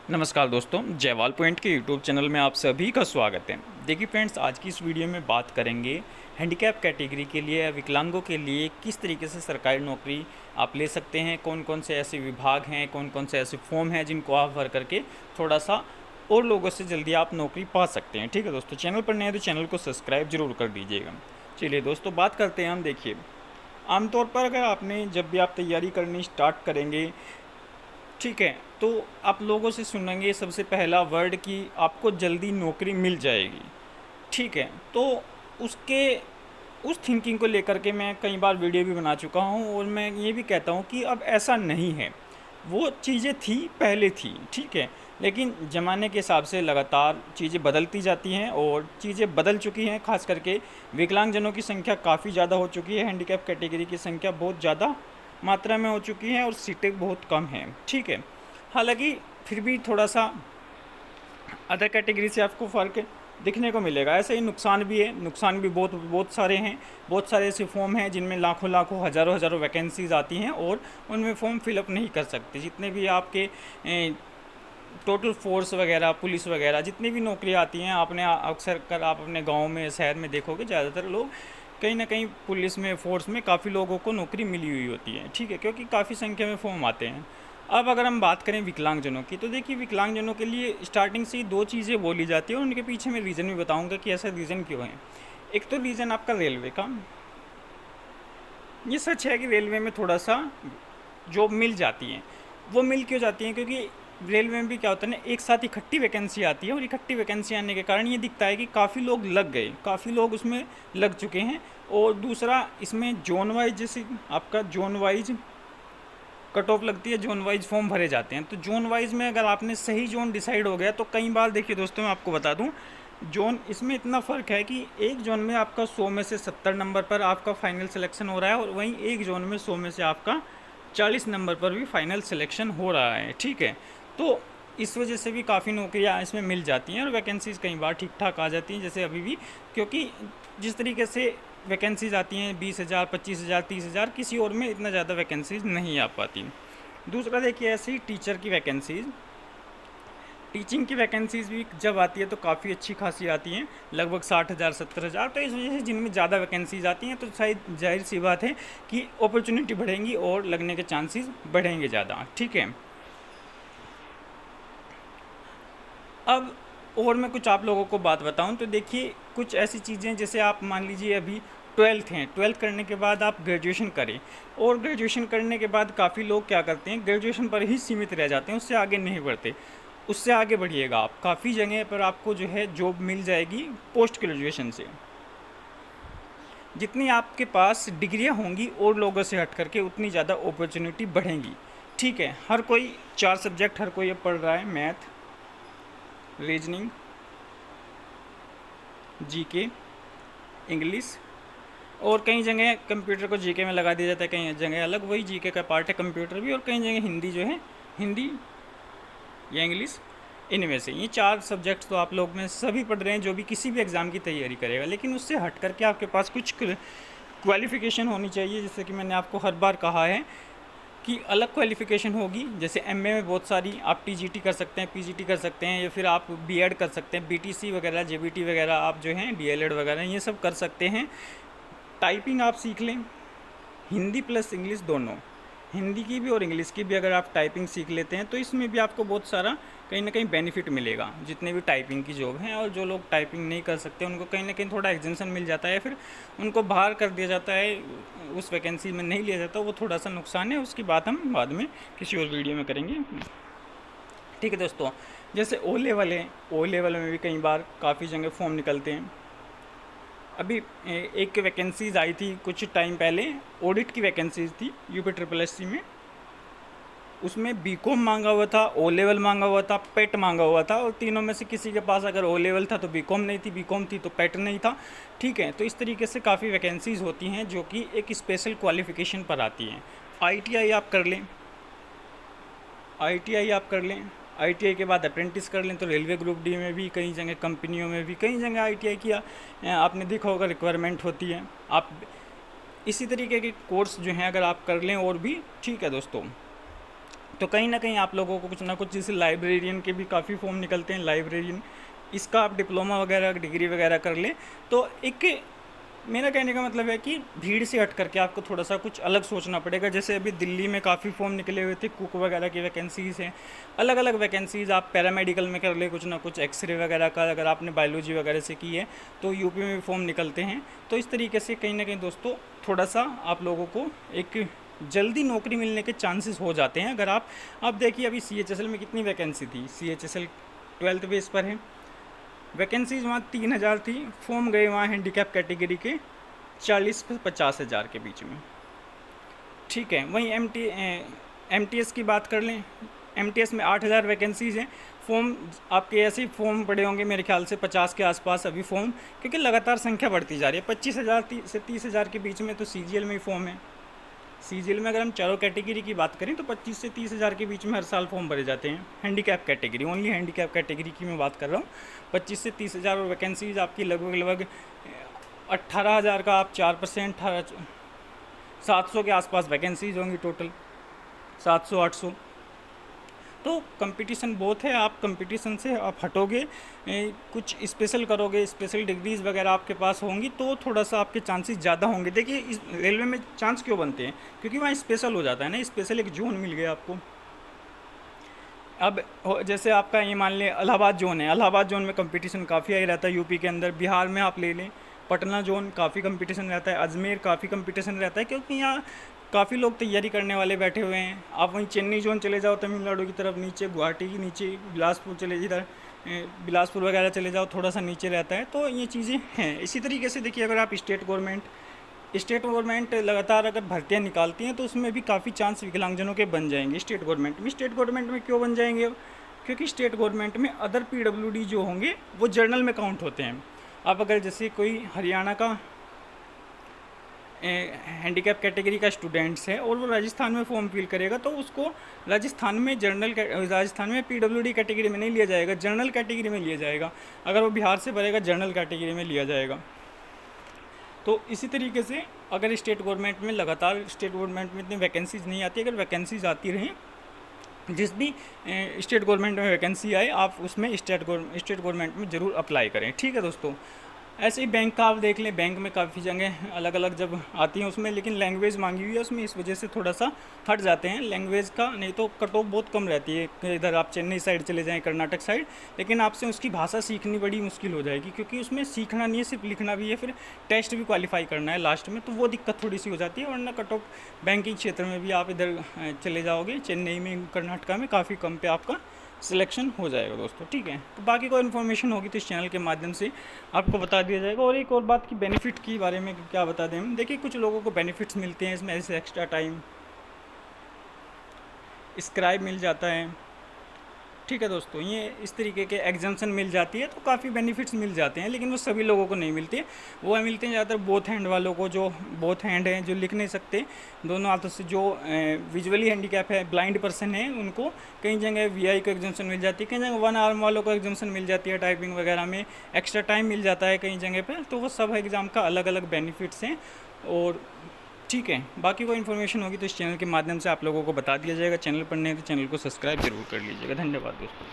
नमस्कार दोस्तों, जयवाल पॉइंट के यूट्यूब चैनल में आप सभी का स्वागत है। देखिए फ्रेंड्स, आज की इस वीडियो में बात करेंगे हैंडीकैप कैटेगरी के लिए या विकलांगों के लिए किस तरीके से सरकारी नौकरी आप ले सकते हैं, कौन कौन से ऐसे विभाग हैं, कौन कौन से ऐसे फॉर्म हैं जिनको आप भर करके थोड़ा सा और लोगों से जल्दी आप नौकरी पा सकते हैं। ठीक है दोस्तों, चैनल पर नए हैं तो चैनल को सब्सक्राइब जरूर कर दीजिएगा। चलिए दोस्तों, बात करते हैं हम। देखिए, आमतौर पर अगर आपने जब भी आप तैयारी करनी स्टार्ट करेंगे, ठीक है, तो आप लोगों से सुनेंगे सबसे पहला वर्ड कि आपको जल्दी नौकरी मिल जाएगी। ठीक है, तो उसके उस थिंकिंग को लेकर के मैं कई बार वीडियो भी बना चुका हूँ और मैं ये भी कहता हूँ कि अब ऐसा नहीं है। वो चीज़ें थी, पहले थी, ठीक है, लेकिन ज़माने के हिसाब से लगातार चीज़ें बदलती जाती हैं और चीज़ें बदल चुकी हैं। खास करके विकलांगजनों की संख्या काफ़ी ज़्यादा हो चुकी है, हैंडीकैप कैटेगरी की संख्या बहुत ज़्यादा मात्रा में हो चुकी है और सीटें बहुत कम हैं। ठीक है, हालांकि फिर भी थोड़ा सा अदर कैटेगरी से आपको फ़र्क दिखने को मिलेगा। ऐसे ही नुकसान भी है, नुकसान भी बहुत बहुत सारे हैं। बहुत सारे ऐसे फॉर्म हैं जिनमें लाखों लाखों हज़ारों हज़ारों वैकेंसीज़ आती हैं और उनमें फॉर्म फिलअप नहीं कर सकते। जितने भी आपके टोटल फोर्स वगैरह, पुलिस वगैरह, जितनी भी नौकरियाँ आती हैं, आपने अक्सर कर आप अपने गाँव में, शहर में देखोगे ज़्यादातर लोग कहीं ना कहीं पुलिस में, फोर्स में काफ़ी लोगों को नौकरी मिली हुई होती है। ठीक है, क्योंकि काफ़ी संख्या में फॉर्म आते हैं। अब अगर हम बात करें विकलांगजनों की, तो देखिए विकलांगजनों के लिए स्टार्टिंग से ही दो चीज़ें बोली जाती है और उनके पीछे मैं रीज़न भी बताऊंगा कि ऐसा रीज़न क्यों है। एक तो रीज़न आपका रेलवे का। ये सच है कि रेलवे में थोड़ा सा जॉब मिल जाती हैं। वो मिल क्यों जाती हैं? क्योंकि रेलवे में भी क्या होता है ना, एक साथ इकट्ठी वैकेंसी आती है और इकट्ठी वैकेंसी आने के कारण ये दिखता है कि काफ़ी लोग लग गए, काफ़ी लोग उसमें लग चुके हैं। और दूसरा, इसमें जोन वाइज, जैसे आपका जोन वाइज कट ऑफ लगती है, जोन वाइज फॉर्म भरे जाते हैं। तो जोन वाइज में अगर आपने सही जोन डिसाइड हो गया तो कई बार, देखिए दोस्तों, मैं आपको बता दूं, जोन इसमें इतना फ़र्क है कि एक जोन में आपका 100 में से 70 नंबर पर आपका फ़ाइनल सिलेक्शन हो रहा है और वहीं एक जोन में 100 में से आपका 40 नंबर पर भी फाइनल सिलेक्शन हो रहा है। ठीक है, तो इस वजह से भी काफ़ी नौकरियाँ इसमें मिल जाती हैं और वैकेंसीज़ कई बार ठीक ठाक आ जाती हैं, जैसे अभी भी। क्योंकि जिस तरीके से वैकेंसीज़ आती हैं 20,000, 25,000, 30,000, किसी और में इतना ज़्यादा वैकेंसीज़ नहीं आ पाती। दूसरा, देखिए ऐसे ही टीचर की वैकेंसीज़, टीचिंग की वैकेंसीज़ भी जब आती है तो काफ़ी अच्छी खासी आती हैं, लगभग 60,000, 70,000। तो इस वजह से जिनमें ज़्यादा वैकेंसीज़ आती हैं तो शायद जाहिर सी बात है कि अपॉर्चुनिटी बढ़ेंगी और लगने के चांसेस बढ़ेंगे ज़्यादा। ठीक है, अब और मैं कुछ आप लोगों को बात बताऊं तो देखिए, कुछ ऐसी चीज़ें, जैसे आप मान लीजिए अभी 12th हैं, 12th करने के बाद आप ग्रेजुएशन करें और ग्रेजुएशन करने के बाद काफ़ी लोग क्या करते हैं, ग्रेजुएशन पर ही सीमित रह जाते हैं, उससे आगे नहीं बढ़ते। उससे आगे बढ़िएगा आप, काफ़ी जगह पर आपको जो है जॉब मिल जाएगी पोस्ट ग्रेजुएशन से। जितनी आपके पास डिग्रियां होंगी और लोगों से हट करके उतनी ज़्यादा अपॉर्चुनिटी बढ़ेंगी। ठीक है, हर कोई 4 सब्जेक्ट हर कोई अब पढ़ रहा है, मैथ, रीजनिंग, जीके, इंग्लिश, और कई जगह कंप्यूटर को जीके में लगा दिया जाता है, कई जगह अलग वही जीके का पार्ट है कंप्यूटर भी, और कई जगह हिंदी जो है, हिंदी या इंग्लिश, इनमें से ये 4 सब्जेक्ट्स तो आप लोग में सभी पढ़ रहे हैं जो भी किसी भी एग्ज़ाम की तैयारी करेगा। लेकिन उससे हट करके आपके पास कुछ क्वालिफ़िकेशन होनी चाहिए, जैसे कि मैंने आपको हर बार कहा है कि अलग क्वालिफ़िकेशन होगी। जैसे एमए में बहुत सारी, आप टीजीटी कर सकते हैं, पीजीटी कर सकते हैं, या फिर आप बीएड कर सकते हैं, बीटीसी वगैरह, जेबीटी वगैरह, आप जो हैं डीएलएड वगैरह ये सब कर सकते हैं। टाइपिंग आप सीख लें, हिंदी प्लस इंग्लिश दोनों, हिंदी की भी और इंग्लिश की भी अगर आप टाइपिंग सीख लेते हैं तो इसमें भी आपको बहुत सारा कहीं ना कहीं बेनिफिट मिलेगा, जितने भी टाइपिंग की जॉब हैं। और जो लोग टाइपिंग नहीं कर सकते उनको कहीं ना कहीं थोड़ा एग्जेंशन मिल जाता है, फिर उनको बाहर कर दिया जाता है, उस वैकेंसी में नहीं लिया जाता, वो थोड़ा सा नुकसान है। उसकी बात हम बाद में किसी और वीडियो में करेंगे। ठीक है दोस्तों, जैसे ओ लेवल है, ओ लेवल में भी कई बार काफ़ी जगह फॉर्म निकलते हैं। अभी एक वैकेंसीज़ आई थी कुछ टाइम पहले, ऑडिट की वैकेंसीज़ थी यूपी ट्रिपल एससी में। उसमें बीकॉम मांगा हुआ था, ओ लेवल मांगा हुआ था, पेट मांगा हुआ था, और तीनों में से किसी के पास अगर ओ लेवल था तो बीकॉम नहीं थी, बीकॉम थी तो पेट नहीं था। ठीक है, तो इस तरीके से काफ़ी वैकेंसीज़ होती हैं जो कि एक स्पेशल क्वालिफ़िकेशन पर आती हैं। आईटीआई आप कर लें, आईटीआई आप कर लें, आईटीआई के बाद अप्रेंटिस कर लें तो रेलवे ग्रुप डी में भी, कई जगह कंपनियों में भी, कई जगह आईटीआई की आपने देखा होगा रिक्वायरमेंट होती है। आप इसी तरीके के कोर्स जो हैं अगर आप कर लें और भी, ठीक है दोस्तों, तो कहीं ना कहीं आप लोगों को कुछ ना कुछ, जैसे लाइब्रेरियन के भी काफ़ी फॉर्म निकलते हैं, लाइब्रेरियन इसका आप डिप्लोमा वगैरह डिग्री वगैरह कर लें। तो एक मेरा कहने का मतलब है कि भीड़ से हट करके आपको थोड़ा सा कुछ अलग सोचना पड़ेगा। जैसे अभी दिल्ली में काफ़ी फॉर्म निकले हुए थे, कुक वगैरह की वैकेंसीज़ हैं, अलग अलग वैकेंसीज़। आप पैरामेडिकल में कर ले कुछ ना कुछ, एक्सरे वगैरह का, अगर आपने बायोलॉजी वगैरह से की है तो यूपी में भी फॉर्म निकलते हैं। तो इस तरीके से कहीं ना कहीं दोस्तों थोड़ा सा आप लोगों को एक जल्दी नौकरी मिलने के चांसेस हो जाते हैं। अगर आप देखिए अभी CHSL में कितनी वैकेंसी थी, CHSL 12th बेस पर है, वैकेंसीज वहाँ 3000 थी, फॉर्म गए वहाँ हैंडीकैप कैटेगरी के 40 से 50 हज़ार के बीच में। ठीक है, वहीं MTS की बात कर लें, MTS में 8000 वैकेंसीज़ हैं, फॉर्म आपके ऐसे ही फॉर्म पड़े होंगे मेरे ख्याल से 50 के आसपास अभी फॉर्म, क्योंकि लगातार संख्या बढ़ती जा रही है। 25,000 से 30,000 के बीच में तो CGL में ही फॉर्म है। CGL में अगर हम चारों कैटेगरी की बात करें तो 25 से 30,000 के बीच में हर साल फॉर्म भरे जाते हैं। Handicap category, only handicap category की मैं बात कर रहा हूँ। 25 से 30,000 और वैकेंसीज आपकी लगभग 18,000 का आप 4%, 700 के आसपास वैकेंसीज होंगी टोटल, 700-800। तो कंपटीशन बहुत है। आप कंपटीशन से आप हटोगे, कुछ स्पेशल करोगे, स्पेशल डिग्रीज़ वगैरह आपके पास होंगी तो थोड़ा सा आपके चांसेस ज़्यादा होंगे। देखिए इस रेलवे में चांस क्यों बनते हैं, क्योंकि वहाँ स्पेशल हो जाता है ना, स्पेशल एक जोन मिल गया आपको। अब जैसे आपका ये मान लें इलाहाबाद जोन है, इलाहाबाद जोन में कंपटीशन काफ़ी हाई रहता है यूपी के अंदर। बिहार में आप ले लें पटना जोन, काफ़ी कंपटीशन रहता है। अजमेर काफ़ी कंपटीशन रहता है, क्योंकि यहाँ काफ़ी लोग तैयारी करने वाले बैठे हुए हैं। आप वहीं चेन्नई जोन चले जाओ तमिलनाडु की तरफ, नीचे गुवाहाटी की नीचे, बिलासपुर चले इधर बिलासपुर वगैरह चले जाओ, थोड़ा सा नीचे रहता है। तो ये चीज़ें हैं। इसी तरीके से देखिए अगर आप स्टेट गवर्नमेंट लगातार अगर भर्तियाँ निकालती हैं तो उसमें भी काफ़ी चांस विकलांगजनों के बन जाएंगे। स्टेट गवर्नमेंट में क्यों बन जाएंगे? क्योंकि स्टेट गवर्नमेंट में अदर PWD जो होंगे वो जर्नल में काउंट होते हैं। अब अगर जैसे कोई हरियाणा का हैंडीकैप कैटेगरी का स्टूडेंट्स है और वो राजस्थान में फॉर्म फिल करेगा तो उसको राजस्थान में PWD कैटेगरी में नहीं लिया जाएगा, जनरल कैटेगरी में लिया जाएगा। अगर वो बिहार से भरेगा जनरल कैटेगरी में लिया जाएगा। तो इसी तरीके से अगर स्टेट गवर्नमेंट में इतनी वैकेंसीज नहीं आती, अगर वैकेंसीज आती रहें, जिस भी स्टेट गवर्नमेंट में वैकेंसी आए आप उसमें स्टेट गवर्नमेंट में ज़रूर अप्लाई करें। ठीक है दोस्तों। ऐसे ही बैंक का आप देख लें, बैंक में काफ़ी जगह अलग अलग जब आती हैं उसमें, लेकिन लैंग्वेज मांगी हुई है उसमें, इस वजह से थोड़ा सा हट जाते हैं लैंग्वेज का। नहीं तो कट ऑफ बहुत कम रहती है। इधर आप चेन्नई साइड चले जाएं, कर्नाटक साइड, लेकिन आपसे उसकी भाषा सीखनी बड़ी मुश्किल हो जाएगी, क्योंकि उसमें सीखना नहीं है, सिर्फ लिखना भी है, फिर टेस्ट भी क्वालिफाई करना है लास्ट में। तो वो दिक्कत थोड़ी सी हो जाती है। वरना कट ऑफ बैंकिंग क्षेत्र में भी आप इधर चले जाओगे, चेन्नई में, कर्नाटका में काफ़ी कम पे आपका सिलेक्शन हो जाएगा दोस्तों। ठीक है, तो बाकी कोई इन्फॉर्मेशन होगी तो इस चैनल के माध्यम से आपको बता दिया जाएगा। और एक और बात की बेनिफिट के बारे में क्या बता दें हम, देखिए कुछ लोगों को बेनिफिट्स मिलते हैं इसमें, ऐसे एक्स्ट्रा टाइम, स्क्राइब मिल जाता है। ठीक है दोस्तों, ये इस तरीके के एग्जाम्शन मिल जाती है, तो काफ़ी बेनिफिट्स मिल जाते हैं, लेकिन वो सभी लोगों को नहीं मिलते। वो मिलते हैं ज़्यादातर बोथ हैंड वालों को, जो बोथ हैंड हैं, जो लिख नहीं सकते दोनों हाथों से, जो विजुअली हैंडीकैप है, ब्लाइंड पर्सन है, उनको कई जगह VI को एग्जाम्शन मिल जाती है, कई जगह 1 आर्म वालों को एग्जाम्शन मिल जाती है, टाइपिंग वगैरह में एक्स्ट्रा टाइम मिल जाता है कई जगह पर। तो वो सब एग्ज़ाम का अलग अलग बेनिफिट्स हैं। और ठीक है, बाकी कोई इन्फॉर्मेशन होगी तो इस चैनल के माध्यम से आप लोगों को बता दिया जाएगा। चैनल पर नहीं तो चैनल को सब्सक्राइब जरूर कर लीजिएगा। धन्यवाद दोस्तों।